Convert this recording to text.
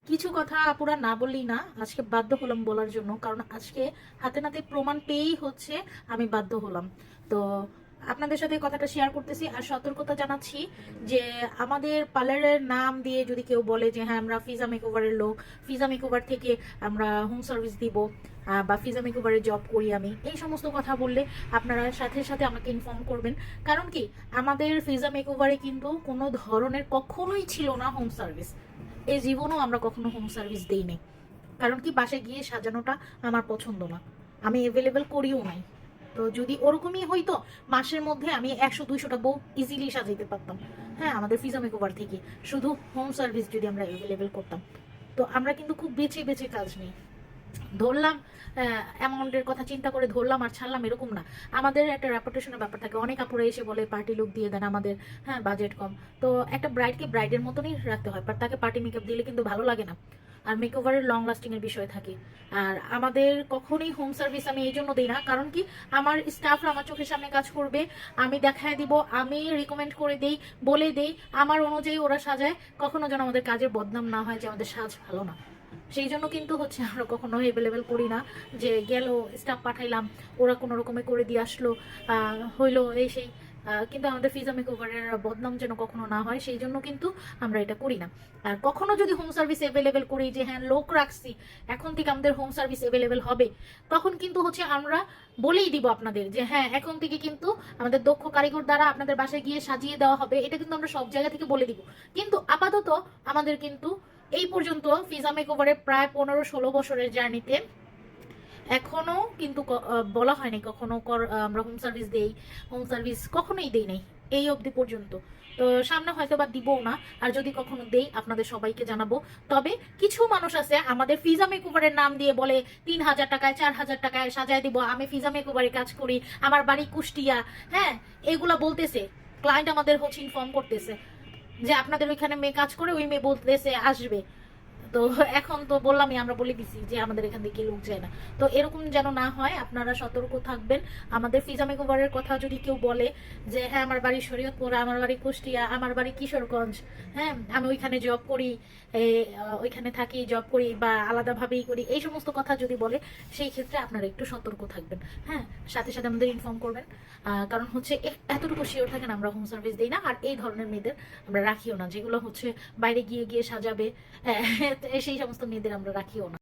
কিছু কথা পুরা না বললেই না, আজকে বাধ্য হলাম বলার জন্য, কারণ আজকে হাতে নাতে প্রমাণ পেয়েই হচ্ছে আমি বাধ্য হলাম। তো আপনাদের সাথে কথাটা শেয়ার করতেছি আর সতর্কতা জানাচ্ছি যে আমাদের পার্লারের নাম দিয়ে যদি কেউ বলে যে হ্যাঁ আমরা ফিজা মেকওভারের লোক, ফিজা মেকওভার থেকে আমরা হোম সার্ভিস দিব, বা ফিজা মেকওভারে জব করি আমি, এই সমস্ত কথা বললে আপনারা সাথে সাথে আমাকে ইনফর্ম করবেন। কারণ কি, আমাদের ফিজা মেকওভারে কিন্তু কোনো ধরনের কখনোই ছিল না হোম সার্ভিস। এই জীবনও আমরা কখনো হোম সার্ভিস দিইনি। কারণ কি, বাসায় গিয়ে সাজানোটা আমার পছন্দ না, আমি অ্যাভেলেবেল করিও নাই। তো যদি ওরকমই হইতো, মাসের মধ্যে আমি 100-200টা বউ ইজিলি সাজাইতে পারতাম। হ্যাঁ, আমাদের ফিজা মেকওভার থেকে শুধু হোম সার্ভিস যদি আমরা অ্যাভেলেবেল করতাম। তো আমরা কিন্তু খুব বেছে বেছে কাজ নিই। ধরলাম অ্যামাউন্টের কথা চিন্তা করে ধরলাম আর ছাড়লাম, এরকম না। আমাদের একটা রেপুটেশনের ব্যাপার থাকে, অনেক আপুরা এসে বলে পার্টি লুক দিয়ে দেন আমাদের, হ্যাঁ বাজেট কম। তো একটা ব্রাইডকে ব্রাইডের মতনই রাখতে হয়, বাট তাকে পার্টি মেকআপ দিলে কিন্তু ভালো লাগে না। আর মেকওভারের লং লাস্টিং এর বিষয় থাকে। আর আমাদের কখনোই হোম সার্ভিস আমি এই জন্য দিই না, কারণ কি, আমার স্টাফরা আমার চোখের সামনে কাজ করবে, আমি দেখায় দিব, আমি রিকমেন্ড করে দেই, বলে দেই, আমার অনুযায়ী ওরা সাজায়। কখনো যেন আমাদের কাজের বদনাম না হয় যে আমাদের সাজ ভালো না। সেই জন্য কিন্তু হচ্ছে আমরা কখনো অ্যাভেলেবেল করি না যে গেল স্টাফ পাঠাইলাম, ওরা কোনো রকমে করে দিয়ে আসলো, হইলো এই সেই। কিন্তু আমাদের ফিজা মেকওভারের বদনাম যেন কখনো না হয়, সেই জন্য কিন্তু আমরা এটা করি না। আর কখনো যদি হোম সার্ভিস অ্যাভেলেবেল করি যে হ্যাঁ লোক রাখছি, এখন থেকে আমাদের হোম সার্ভিস অ্যাভেলেবেল হবে, তখন কিন্তু হচ্ছে আমরা বলেই দিব আপনাদের যে হ্যাঁ এখন থেকে কিন্তু আমাদের দক্ষ কারিগর দ্বারা আপনাদের বাসায় গিয়ে সাজিয়ে দেওয়া হবে। এটা কিন্তু আমরা সব জায়গা থেকে বলে দিব। কিন্তু আপাতত আমাদের কিন্তু এই পর্যন্ত ফিজা মেকওভারে প্রায় 15-16 বছরের জার্নিতে এখনো কিন্তু বলা হয়নি কখনো আমরা হোম সার্ভিস দেই, হোম সার্ভিস কখনোই দেই নাই এই অবধি পর্যন্ত। তো সামনে হয়তো বা দিবও না, আর যদি কখনো দেই আপনাদের সবাইকে জানাবো। তবে কিছু মানুষ আছে আমাদের ফিজা মেকওভারের নাম দিয়ে বলে 3000 টাকায় 4000 টাকায় সাজায় দিব, আমি ফিজা মেকওভারে কাজ করি, আমার বাড়ি কুষ্টিয়া, হ্যাঁ এগুলা বলতেছে। ক্লায়েন্ট আমাদের হচ্ছে ইনফর্ম করতেছে যে আপনাদের ওইখানে মেয়ে কাজ করে, ওই মেয়ে বলতেছে আসবে। তো এখন তো বললামই, আমরা বলে দিছি যে আমাদের এখান থেকে লোক যায় না। তো এরকম যেন না হয়, আপনারা সতর্ক থাকবেন। আমাদের ফিজা মেকওভারের কথা যদি কেউ বলে যে হ্যাঁ আমার বাড়ি শরীয়তপুর, আমার বাড়ি কুষ্টিয়া, আমার বাড়ি কিশোরগঞ্জ, হ্যাঁ আমি ওইখানে জব করি, ওইখানে থাকি, জব করি, বা আলাদাভাবেই করি, এই সমস্ত কথা যদি বলে, সেই ক্ষেত্রে আপনারা একটু সতর্ক থাকবেন। হ্যাঁ, সাথে সাথে আমাদের ইনফর্ম করবেন। কারণ হচ্ছে এতটুকু শিওর থাকেন আমরা হোম সার্ভিস দিই না, আর এই ধরনের মেয়েদের আমরা রাখিও না, যেগুলো হচ্ছে বাইরে গিয়ে গিয়ে সাজাবে, সেই সমস্ত মেয়েদের আমরা রাখিও না।